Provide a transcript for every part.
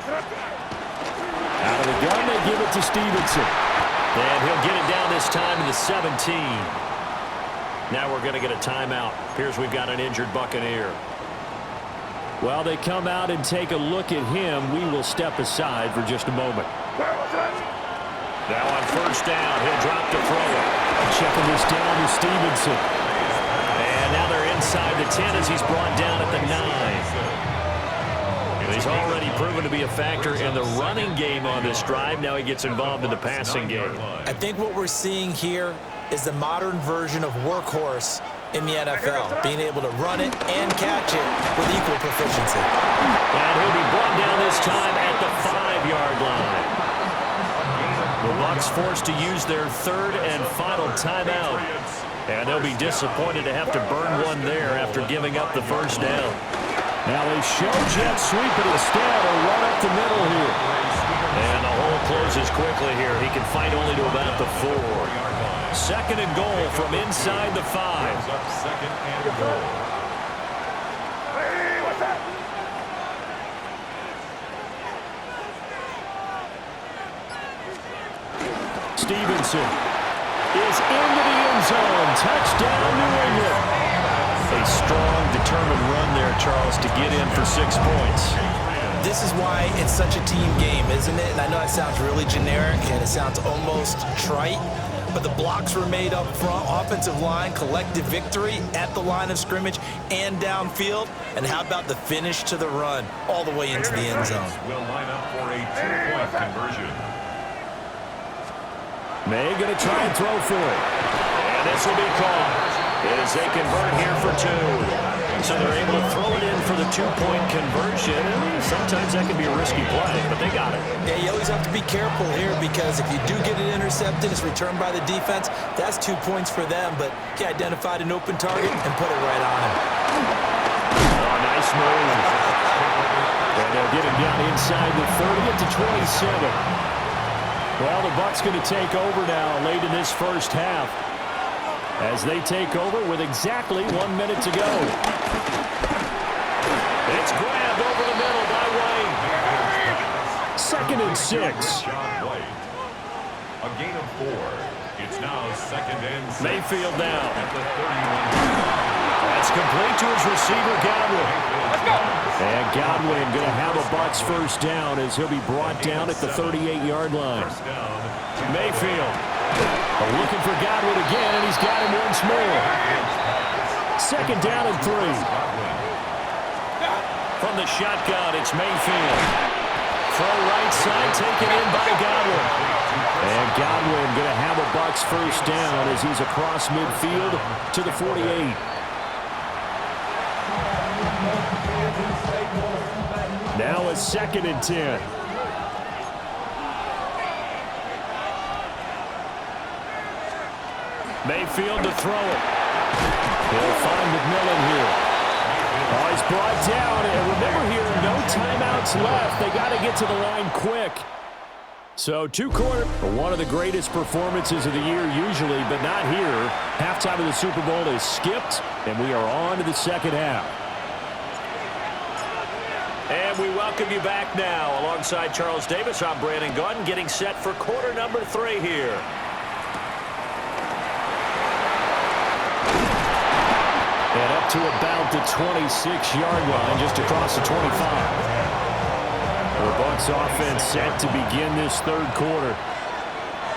Out of the gun, they give it to Stevenson. And he'll get it down this time to the 17. Now we're going to get a timeout. Appears we've got an injured Buccaneer. While they come out and take a look at him, we will step aside for just a moment. Now on first down, he'll drop to throw it. Checking this down to Stevenson. And now they're inside the 10 as he's brought down at the 9. He's already proven to be a factor in the running game on this drive. Now he gets involved in the passing game. I think what we're seeing here is the modern version of workhorse in the NFL, being able to run it and catch it with equal proficiency. And he'll be brought down this time at the 5-yard line. The Bucs forced to use their third and final timeout. And they'll be disappointed to have to burn one there after giving up the first down. Now they show jet sweep it instead, or run up the middle here. And the hole closes quickly here. He can fight only to about the 4. Second and goal from inside the 5. Second and goal. Stevenson is into the end zone. Touchdown, New England. A strong, determined run there, Charles, to get in for 6 points. This is why it's such a team game, isn't it? And I know it sounds really generic and it sounds almost trite, but the blocks were made up front, offensive line, collective victory at the line of scrimmage and downfield. And how about the finish to the run all the way into the end zone? Will line up for a 2-point conversion. May going to try and throw for it. And this will be caught as they convert here for 2. So they're able to throw it in for the 2-point conversion. Sometimes that can be a risky play, but they got it. Yeah, you always have to be careful here because if you do get it intercepted, it's returned by the defense. That's 2 points for them, but he identified an open target and put it right on him. Oh, nice move. And they'll get him down inside the 30 to 27. Well, the Bucs going to take over now late in this first half as they take over with exactly 1 minute to go. It's grabbed over the middle by White. Second and 6. A gain of 4. It's now second and 6. Mayfield now. At the 31. That's complete to his receiver, Godwin. And Godwin going to have a Bucs first down as he'll be brought down at the 38-yard line. Mayfield looking for Godwin again, and he's got him once more. Second down and 3. From the shotgun, it's Mayfield. Throw right side, taken in by Godwin. And Godwin going to have a Bucs first down as he's across midfield to the 48. Now it's second and 10. Mayfield to throw it. He'll find McMillan here. Oh, he's brought down. And remember here, no timeouts left. They got to get to the line quick. So 2 quarters. One of the greatest performances of the year usually, but not here. Halftime of the Super Bowl is skipped, and we are on to the second half. And we welcome you back now. Alongside Charles Davis, I'm Brandon Gaudin, getting set for quarter number 3 here. And up to about the 26-yard line, just across the 25. The Bucs offense set to begin this third quarter.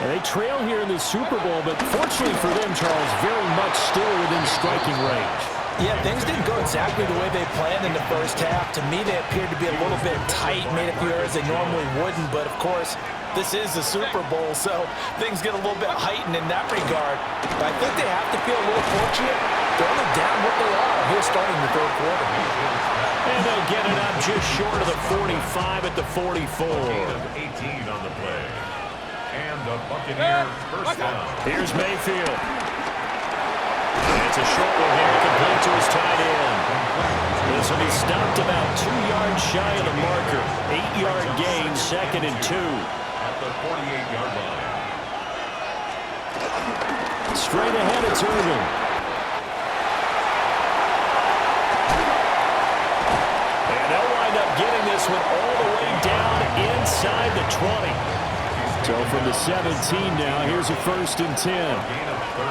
And they trail here in the Super Bowl, but fortunately for them, Charles, very much still within striking range. Yeah, things didn't go exactly the way they planned in the first half. To me, they appeared to be a little bit tight, made a few errors they normally wouldn't. But, of course, this is the Super Bowl, so things get a little bit heightened in that regard. But I think they have to feel a little fortunate. They're only down what they are here starting the third quarter. And they'll get it up just short of the 45 at the 44. Gain of 18 on the play. And the Buccaneers first down. Here's Mayfield. It's a short one here, complete to his tight end. This will be stopped about 2 yards shy of the marker. 8-yard gain, second and 2. At the 48-yard line. Straight ahead, it's Irvin. And they'll wind up getting this one all the way down 20. So from the 17 now, here's a 1st and 10. Gain of 30.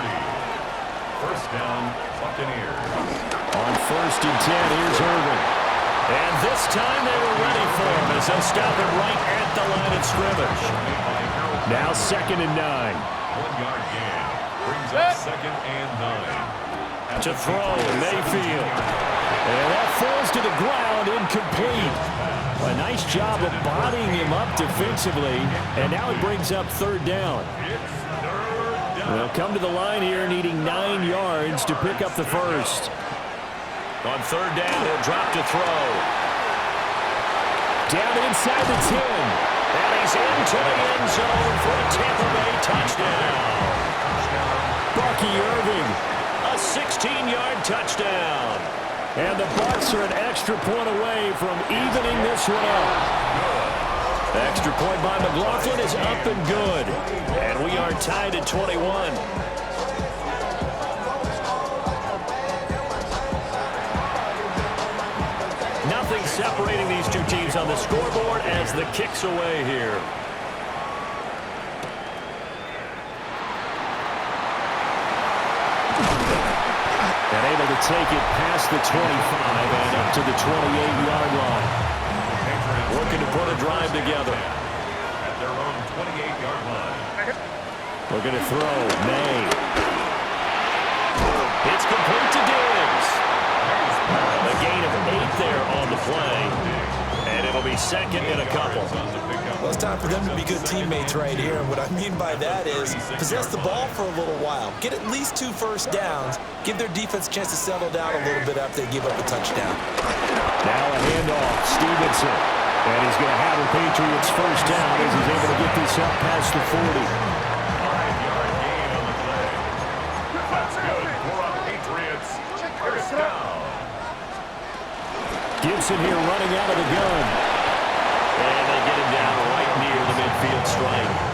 First down, Buccaneers. On 1st and 10, here's Irvin. And this time they were ready for him as they'll stop him right at the line of scrimmage. Now 2nd and 9. 1-yard gain. Brings up 2nd and 9. To throw, Mayfield. And that falls to the ground, incomplete. A nice job of bodying him up defensively, and now it brings up 3rd down. They'll come to the line here needing 9 yards to pick up the first. On 3rd down, he'll drop to throw. Down inside the 10. And he's into the end zone for a Tampa Bay touchdown. Bucky Irving, a 16-yard touchdown. And the Bucs are an extra point away from evening this one up. The extra point by McLaughlin is up and good. And we are tied at 21. Nothing separating these two teams on the scoreboard as the kick's away here. And able to take it past the 25 and up to the 28-yard line. Working to put a drive together. At their own 28-yard line. Looking to throw. May. It's complete to Diggs. A gain of 8 there on the play. And it'll be 2nd and a couple. Well, it's time for them to be good teammates right here. And what I mean by that is possess the ball for a little while. Get at least 2 first downs. Give their defense a chance to settle down a little bit after they give up a touchdown. Now a handoff. Stevenson. And he's going to have the Patriots first down as he's able to get this up past the 40. 5-yard gain on the play. That's good for our Patriots. First down. Gibson here running out of the gun. And they get him down right near the midfield stripe.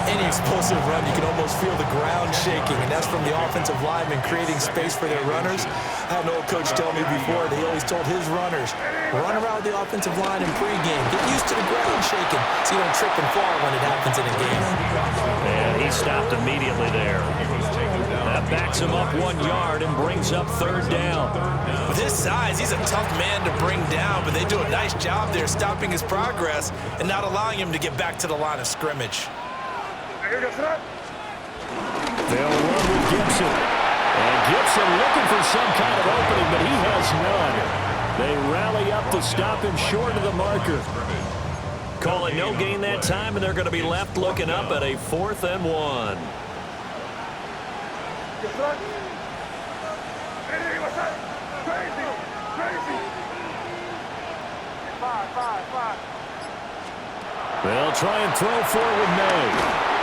Any explosive run, you can almost feel the ground shaking, and that's from the offensive linemen creating space for their runners. I had an old coach tell me before, he always told his runners, run around the offensive line in pregame. Get used to the ground shaking so you don't trip and fall when it happens in a game. And he stopped immediately there. That backs him up 1 yard and brings up 3rd down. With his size, he's a tough man to bring down, but they do a nice job there stopping his progress and not allowing him to get back to the line of scrimmage. They'll run with Gibson. And Gibson looking for some kind of opening, but he has none. They rally up to stop him short of the marker. Call it no gain that time, and they're going to be left looking up at a 4th and 1. They'll try and throw forward May.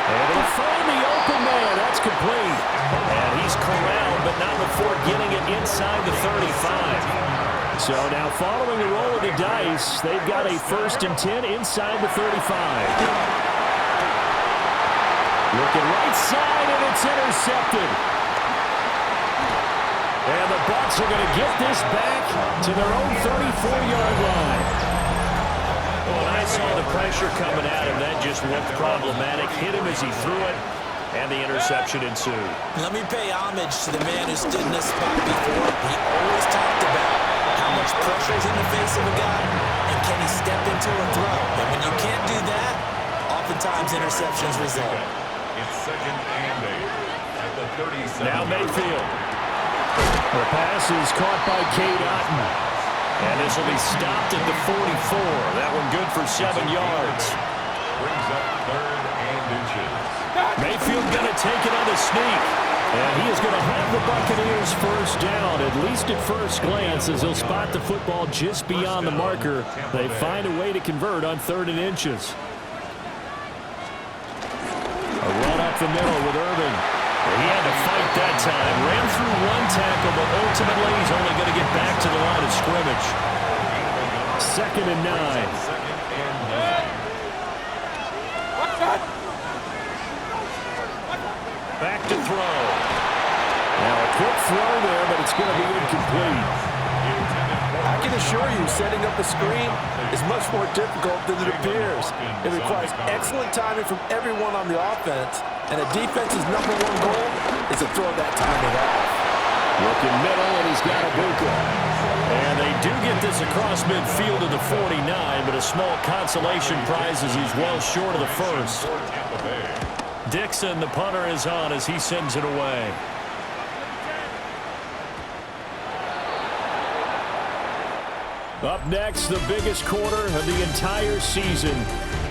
And they'll find the open man. That's complete. And he's corralled, but not before getting it inside the 35. So now following the roll of the dice, they've got a 1st and 10 inside the 35. Looking right side, and it's intercepted. And the Bucs are going to get this back to their own 34-yard line. Well, I saw the pressure coming at him. That just looked problematic. Hit him as he threw it, and the interception ensued. Let me pay homage to the man who stood in this spot before. He always talked about how much pressure is in the face of a guy, and can he step into a throw. And when you can't do that, oftentimes interceptions result. It's 2nd and 8 at the 37. Now Mayfield. The pass is caught by Cade Otton. And this will be stopped at the 44. That one good for 7 yards. Brings up 3rd and inches. Mayfield going to take it on the sneak. And he is going to have the Buccaneers first down, at least at first glance, as he'll spot the football just beyond the marker. They find a way to convert on 3rd and inches. A run up the middle with Irving. He had to fight that time. Ran through 1 tackle, but ultimately he's only going to get back to the line of scrimmage. 2nd and 9. 2nd and 9. Back to throw. Now a quick throw there, but it's going to be incomplete. I can assure you, setting up a screen is much more difficult than it appears. It requires excellent timing from everyone on the offense, and a defense's #1 goal is to throw that timing off. Looking middle, and he's got Ibuka. And they do get this across midfield to the 49, but a small consolation prize as he's well short of the first. Dixon, the punter, is on as he sends it away. Up next, the biggest quarter of the entire season.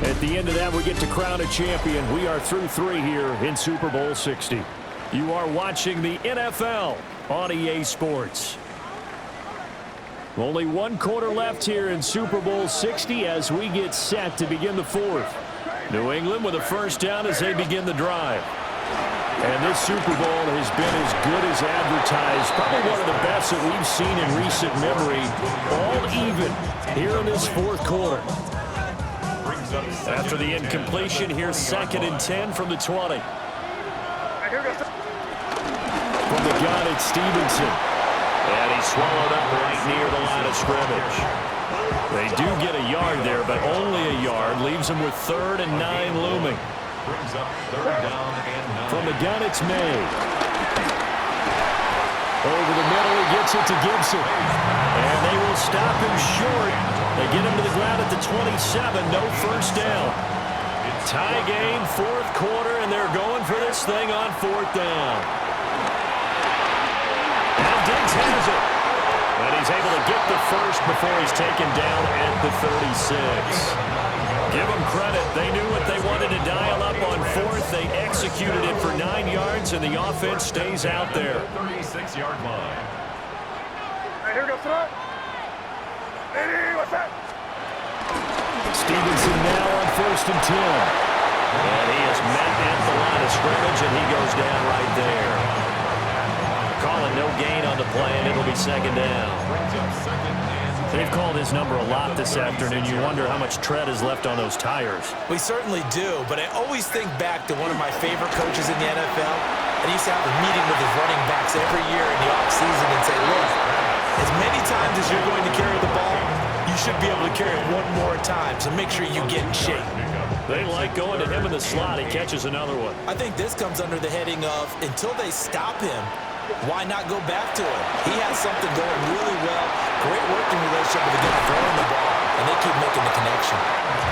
At the end of that, we get to crown a champion. We are through 3 here in Super Bowl 60. You are watching the NFL on EA Sports. Only 1 quarter left here in Super Bowl 60 as we get set to begin the 4th. New England with a first down as they begin the drive. And this Super Bowl has been as good as advertised. Probably one of the best that we've seen in recent memory. All even here in this 4th quarter. After the incompletion, here's 2nd and 10 from the 20. From the gun, it's Stevenson. And he's swallowed up right near the line of scrimmage. They do get a yard there, but only a yard. Leaves them with 3rd and 9 looming. Brings up 3rd down and 9. From the gun, it's May. Over the middle, he gets it to Gibson. And they will stop him short. They get him to the ground at the 27. No first down. Tie game, 4th quarter, and they're going for this thing on 4th down. And Diggs has it. And he's able to get the first before he's taken down at the 36. Give them credit. They knew what they wanted to dial up on 4th. They executed it for 9 yards, and the offense stays out there. 36-yard line. Hey, here we go, throw. Hey, what's that? Stevenson now on 1st and 10. And he is met at the line of scrimmage, and he goes down right there. Calling no gain on the play, and it'll be 2nd down. Brings up 2nd and 10. They've called his number a lot this afternoon. You wonder how much tread is left on those tires. We certainly do, but I always think back to one of my favorite coaches in the NFL, and he used to have a meeting with his running backs every year in the offseason and say, look, as many times as you're going to carry the ball, you should be able to carry it 1 more time, so make sure you get in shape. They like going to him in the slot. He catches another one. I think this comes under the heading of, until they stop him, why not go back to him? He has something going really well. Great working relationship with the guy throwing the ball, and they keep making the connection.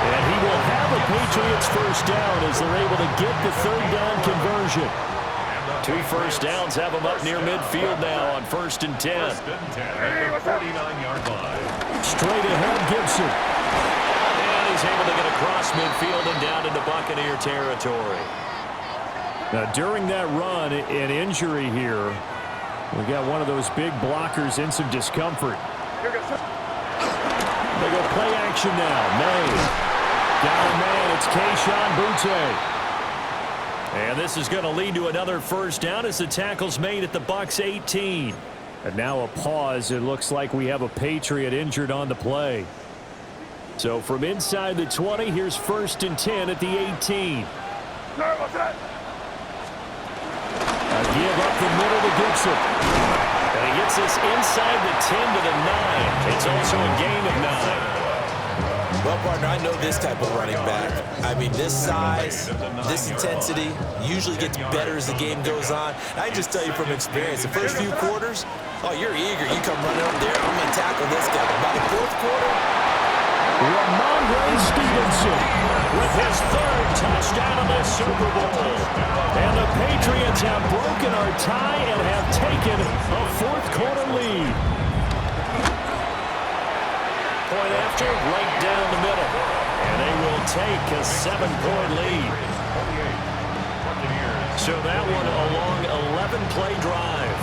And he will have a Patriots first down as they're able to get the 3rd down conversion. 2 first downs have them up near midfield now on 1st and 10. 1st and 10 at the 49-yard line. Straight ahead, Gibson. And he's able to get across midfield and down into Buccaneer territory. Now, during that run, an injury here. We got one of those big blockers in some discomfort. They go play action now. May. Got a man. It's Kayshon Boutte. And this is going to lead to another first down as the tackle's made at the Bucs 18. And now a pause. It looks like we have a Patriot injured on the play. So from inside the 20, here's 1st and 10 at the 18. A give up the middle to Gibson. And he gets this inside the 10 to the 9. It's also a gain of 9. Well, partner, I know this type of running back. I mean, this size, this intensity usually gets better as the game goes on. I can just tell you from experience, the first few quarters, oh, you're eager. You come running up there, I'm going to tackle this guy. By the 4th quarter, Ramondre Stevenson with his 3rd touchdown of the Super Bowl. And the Patriots have broken our tie and have taken a 4th quarter lead. Point after, right down the middle. And they will take a 7-point lead. So that one a long 11-play drive.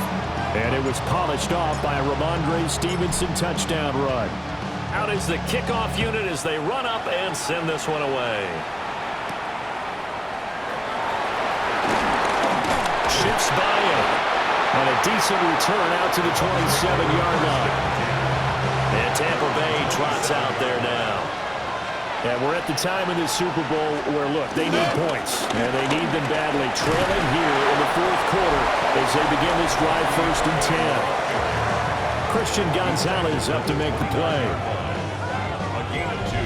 And it was polished off by a Ramondre Stevenson touchdown run. Out is the kickoff unit as they run up and send this one away. Shifts by him. And a decent return out to the 27-yard line. And Tampa Bay trots out there now. And we're at the time in this Super Bowl where, look, they need points. And they need them badly. Trailing here in the 4th quarter as they begin this drive 1st and 10. Christian Gonzalez up to make the play. A gain of 2.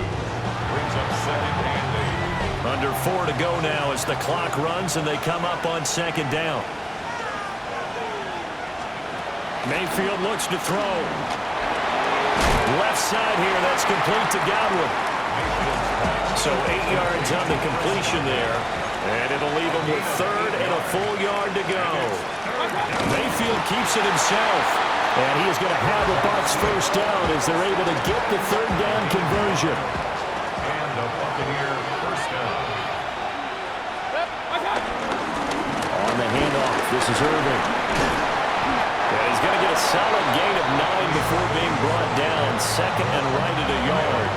Brings up 2nd and 8. Under 4 to go now as the clock runs and they come up on 2nd down. Mayfield looks to throw. Left side here, that's complete to Godwin. So 8 yards on the completion there. And it'll leave him with 3rd and a full yard to go. Mayfield keeps it himself. And he is going to have the Bucs first down as they're able to get the 3rd down conversion. And the Buccaneer first down. On the handoff, this is Irving. And he's going to get a solid gain of 9 before being brought down. 2nd and right at a yard.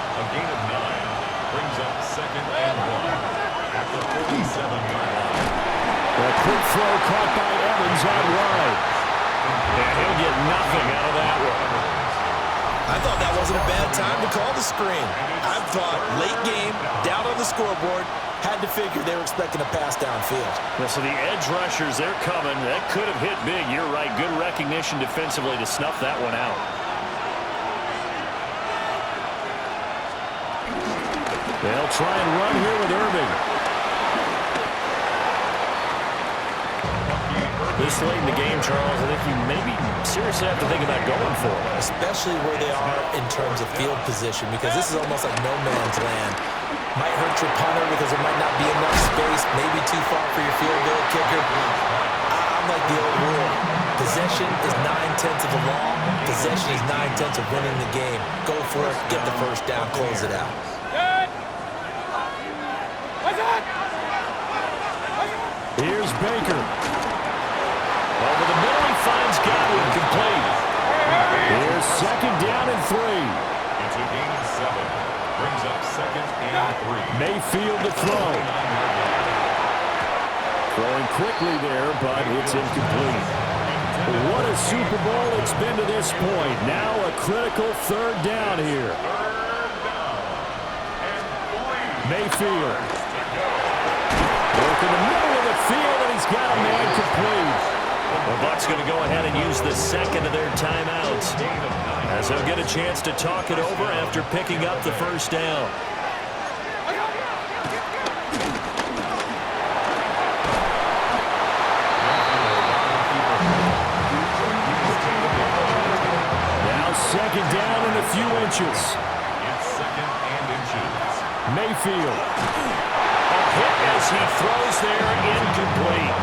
A gain of 9 brings up 2nd and 1 at the 47-yard line. A quick throw caught by Evans out wide. And he'll get nothing out of that one. I thought that wasn't a bad time to call the screen. I thought late game, down on the scoreboard, had to figure they were expecting a pass downfield. Well, so the edge rushers, they're coming. That could have hit big. You're right. Good recognition defensively to snuff that one out. They'll try and run here with Irving. This late in the game, Charles, I think you maybe seriously have to think about going for it. Especially where they are in terms of field position, because this is almost like no man's land. Might hurt your punter because there might not be enough space, maybe too far for your field goal kicker. I'm like the old rule. Possession is 9/10 of the law. Possession is 9/10 of winning the game. Go for it, get the first down, close it out. Here's Baker. Over the middle, he finds Godwin complete. Here's 2nd down and 3. It's a gain of 7. Brings up 2nd and 3. Mayfield to throw. Throwing quickly there, but it's incomplete. What a Super Bowl it's been to this point. Now a critical 3rd down here. Mayfield. Work in the middle of the field, and he's got a man complete. The Bucs going to go ahead and use the 2nd of their timeouts as they'll get a chance to talk it over after picking up the first down. Now 2nd down and a few inches. It's 2nd and inches. Mayfield. A hit as he throws there, incomplete.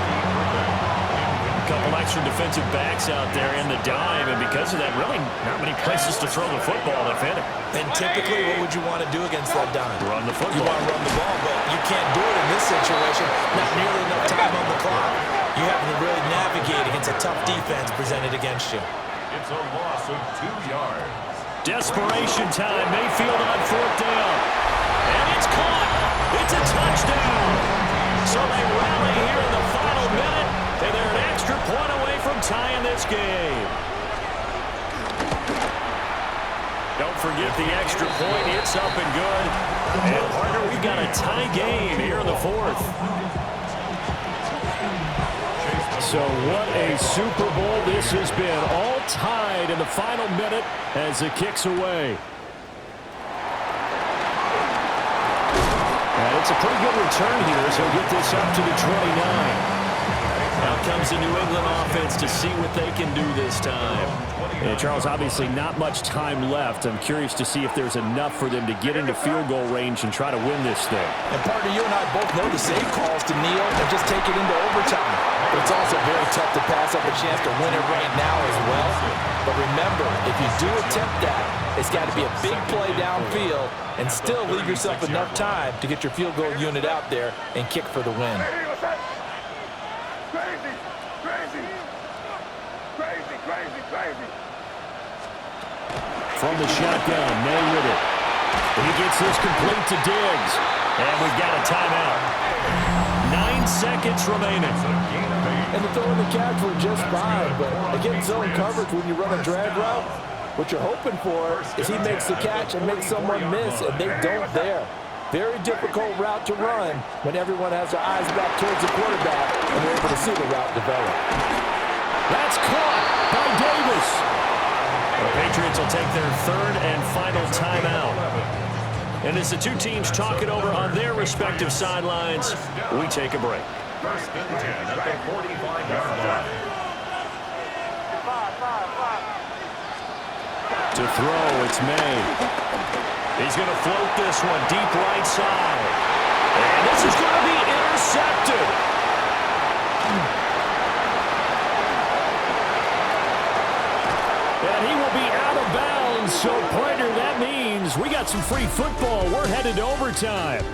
A couple extra defensive backs out there in the dime, and because of that, really not many places to throw the football, if any. And typically, what would you want to do against that dime? Run the football. You want to run the ball, but you can't do it in this situation. Not nearly enough time on the clock. You have to really navigate against a tough defense presented against you. It's a loss of 2 yards. Desperation time. Mayfield on 4th down. And it's caught. It's a touchdown. So they rally here in the final minute, and they're an extra point away from tying this game. Don't forget the extra point. It's up and good. And, partner, we've got a tie game here in the 4th. So what a Super Bowl this has been. All tied in the final minute as it kicks away. And it's a pretty good return here, so he'll get this up to the 29. Now comes the New England offense to see what they can do this time. And Charles, obviously not much time left. I'm curious to see if there's enough for them to get into field goal range and try to win this thing. And partner, you and I both know the safe calls to kneel and just take it into overtime. But it's also very tough to pass up a chance to win it right now as well. But remember, if you do attempt that, it's got to be a big play downfield and still leave yourself enough time to get your field goal unit out there and kick for the win. Crazy. From the shotgun, May with it. He gets this complete to Diggs. And we've got a timeout. 9 seconds remaining. And the throw and the catch were just fine, but against zone coverage when you run a drag route, what you're hoping for is he makes the catch and makes someone miss, and they don't there. Very difficult route to run when everyone has their eyes back towards the quarterback and they're able to see the route develop. That's caught. Davis. The Patriots will take their third and final timeout. And as the two teams talk it over on their respective sidelines, we take a break. First and 10 at the 45-yard line. To throw, it's May. He's going to float this one deep right side. And this is going to be intercepted. And he will be out of bounds. So, partner, that means we got some free football. We're headed to overtime.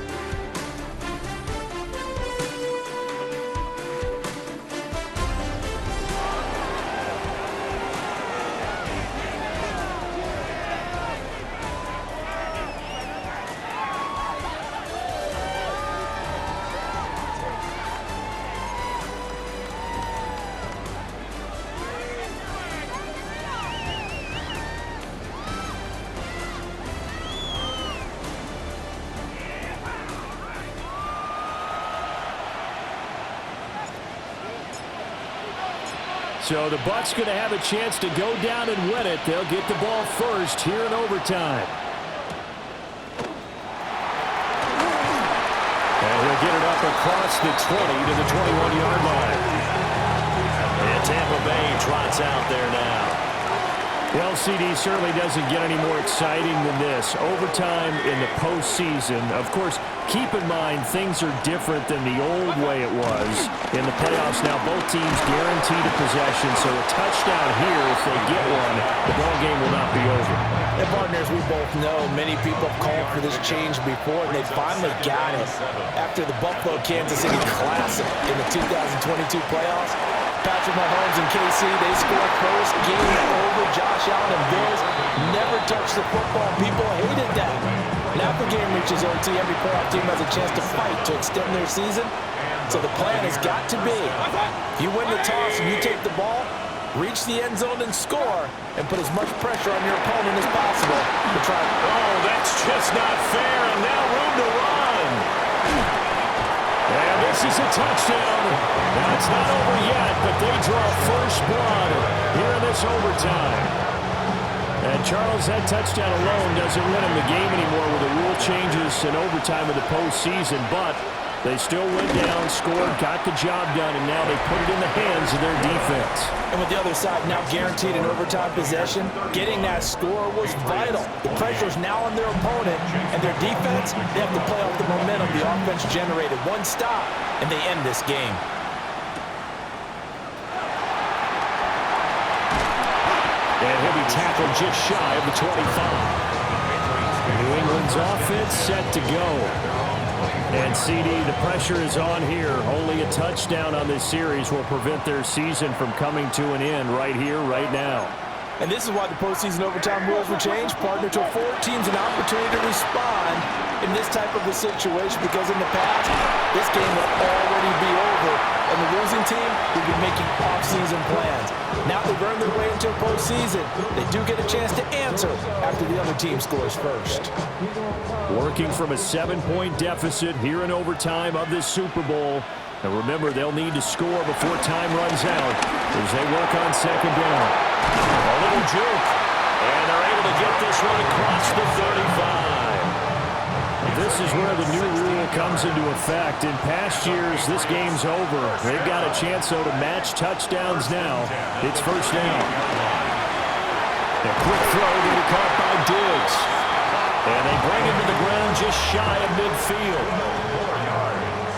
So the Bucs going to have a chance to go down and win it. They'll get the ball first here in overtime. And he'll get it up across the 20 to the 21-yard line. And Tampa Bay trots out there now. Well, CD certainly doesn't get any more exciting than this. Overtime in the postseason. Of course, keep in mind things are different than the old way it was. In the playoffs now, both teams guaranteed a possession, so a touchdown here, if they get one, the ball game will not be over. And partners, we both know many people have called for this change before, and they finally got it. After the Buffalo-Kansas City Classic in the 2022 playoffs, Patrick Mahomes and KC, they scored first, game over. Josh Allen and Bills never touched the football. People hated that. Now the game reaches OT, every playoff team has a chance to fight to extend their season. So the plan has got to be, you win the toss and you take the ball, reach the end zone and score, and put as much pressure on your opponent as possible to try. Oh, that's just not fair, and now room to run. And this is a touchdown. Now it's not over yet, but they draw first blood here in this overtime. And Charles, that touchdown alone doesn't win him the game anymore with the rule changes in overtime of the postseason, but they still went down, scored, got the job done, and now they put it in the hands of their defense. And with the other side now guaranteed an overtime possession, getting that score was vital. The pressure is now on their opponent, and their defense, they have to play off the momentum the offense generated. One stop, and they end this game. And he'll be tackled just shy of the 25. New England's offense set to go. And CD, the pressure is on here. Only a touchdown on this series will prevent their season from coming to an end right here, right now. And this is why the postseason overtime rules were changed, partner, to afford teams an opportunity to respond in this type of a situation, because in the past, this game would already be over, and the losing team would be making off-season plans. Now they've earned their way into a postseason. They do get a chance to answer after the other team scores first. Working from a 7-point deficit here in overtime of this Super Bowl. And remember, they'll need to score before time runs out as they work on second down. A little juke, and they're able to get this one across the 35. This is where the new rule comes into effect. In past years, this game's over. They've got a chance, though, to match touchdowns now. It's first down. A quick throw to be caught by Diggs. And they bring him to the ground just shy of midfield. 4 yards.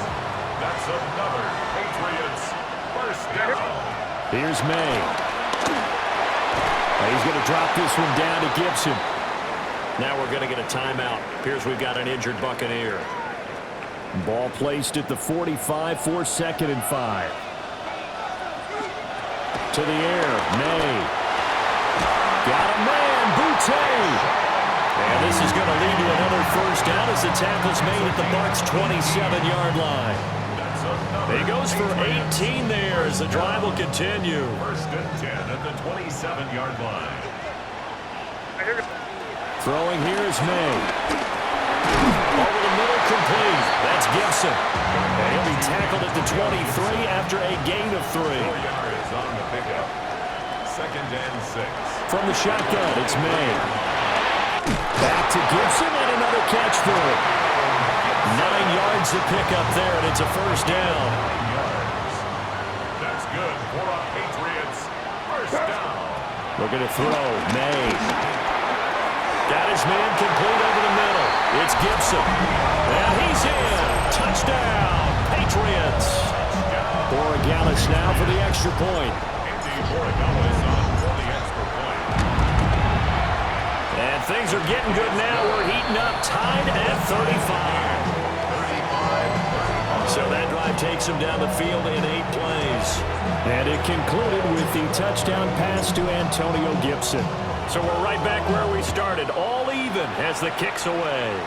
That's another Patriots first down. Here's May. He's going to drop this one down to Gibson. Now we're going to get a timeout. Here's we've got an injured Buccaneer. Ball placed at the 45 for 2nd and 5. To the air, May. Got a man, Boutte. And this is going to lead to another first down as the tackle's made at the Bucs' 27-yard line. He goes for 18 there as the drive will continue. First and 10 at the 27-yard line. Throwing here is May. Over the middle, complete. That's Gibson. And he'll be tackled at the 23 after a gain of 3. 4 yards on the pickup. 2nd and 6. From the shotgun, it's May. Back to Gibson and another catch for it. 9 yards to pick up there, and it's a first down. 9 yards. That's good for our Patriots. First down. Looking to throw. May. Got his man complete over the middle. It's Gibson. And he's in. Touchdown, Patriots. Borregales now for the extra point. Andy Borregales on for the extra point. And things are getting good now. We're heating up, tied at 35. So that drive takes him down the field in 8 plays. And it concluded with the touchdown pass to Antonio Gibson. So we're right back where we started, all even as the kick's away.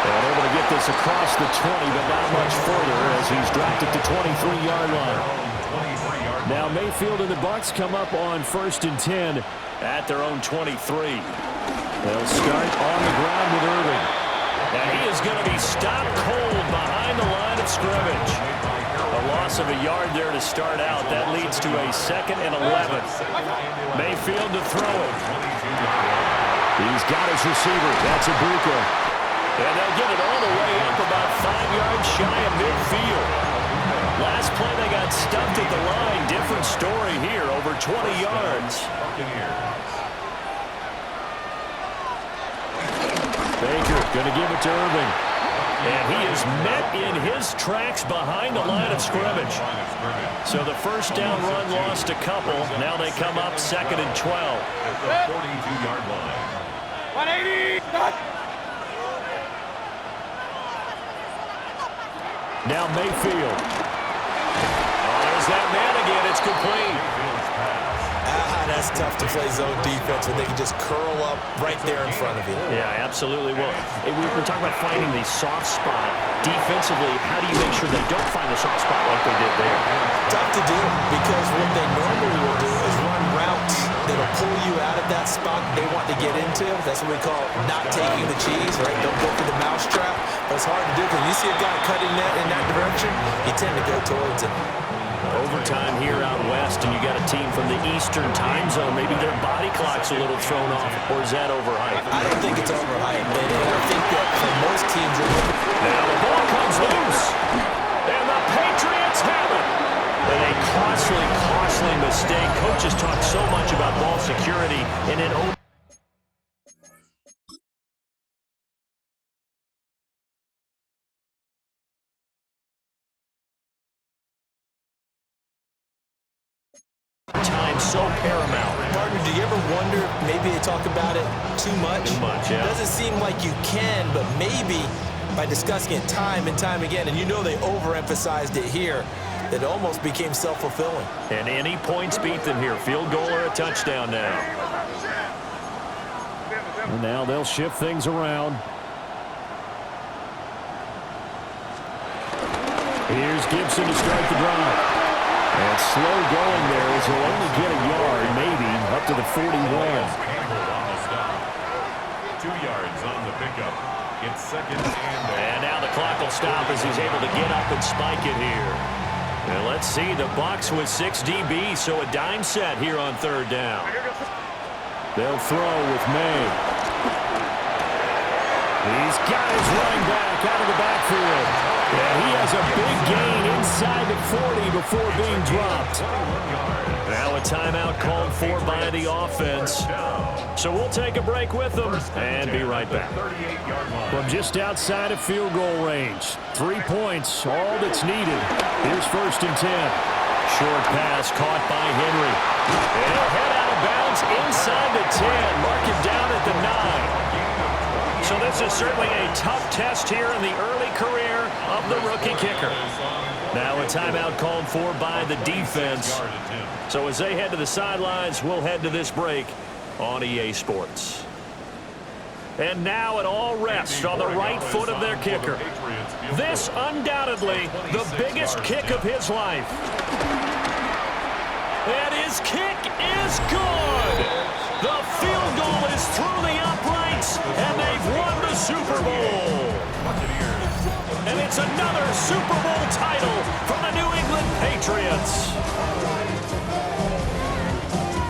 And able to get this across the 20, but not much further as he's dropped it to 23-yard line. Now Mayfield and the Bucs come up on 1st and 10 at their own 23. They'll start on the ground with Irving. And he is going to be stopped cold behind the line of scrimmage. A loss of a yard there to start out. That leads to a 2nd and 11. Mayfield to throw it. He's got his receiver. That's Ibuka. And they'll get it all the way up about 5 yards shy of midfield. Last play they got stuffed at the line. Different story here, over 20 yards. Baker going to give it to Irving. And he is met in his tracks behind the line of scrimmage. So the first down run lost a couple. Now they come up 2nd and 12. At the 42-yard line. 180. Now Mayfield. Oh, there's that man again. It's complete. That's tough to play zone defense when they can just curl up right there in front of you. Yeah, absolutely. Well, we're talking about finding the soft spot. Defensively, how do you make sure they don't find the soft spot like they did there? Tough to do because what they normally will do is run routes that'll pull you out of that spot they want to get into. That's what we call not taking the cheese, right? Don't go for the mousetrap. But it's hard to do because you see a guy cutting that in that direction, you tend to go towards it. Overtime here out west, and you got a team from the Eastern time zone. Maybe their body clock's a little thrown off, or is that overhyped? I don't think it's overhyped, man. I think that for most teams, now the ball comes loose, and the Patriots have it. And a costly mistake. Coaches talk so much about ball security, and it time so paramount. Partner, do you ever wonder, maybe they talk about it too much? Too much, yeah. It doesn't seem like you can, but maybe by discussing it time and time again, and you know they overemphasized it here, it almost became self-fulfilling. And any points beat them here. Field goal or a touchdown now. And now they'll shift things around. Here's Gibson to start the drive. And slow going there as he'll only get a yard, maybe, up to the 41. 2 yards on the pickup. It's 2nd and now the clock will stop as he's able to get up and spike it here. And let's see, the Bucs with 6 DBs, so a dime set here on 3rd down. They'll throw with May. He's got his running back out of the backfield. And he has a big gain inside the 40 before being dropped. Now a timeout called for by the offense. So we'll take a break with them and be right back. From just outside of field goal range, 3 points, all that's needed. Here's 1st and 10. Short pass caught by Henry. And he'll head out of bounds inside the 10. Mark it down at the 9. So this is certainly a tough test here in the early career of the rookie kicker. Now a timeout called for by the defense. So as they head to the sidelines, we'll head to this break on EA Sports. And now it all rests on the right foot of their kicker. This undoubtedly the biggest kick of his life. And his kick is good. The field goal is through the uprights, and they've won the Super Bowl. And it's another Super Bowl title for the New England Patriots.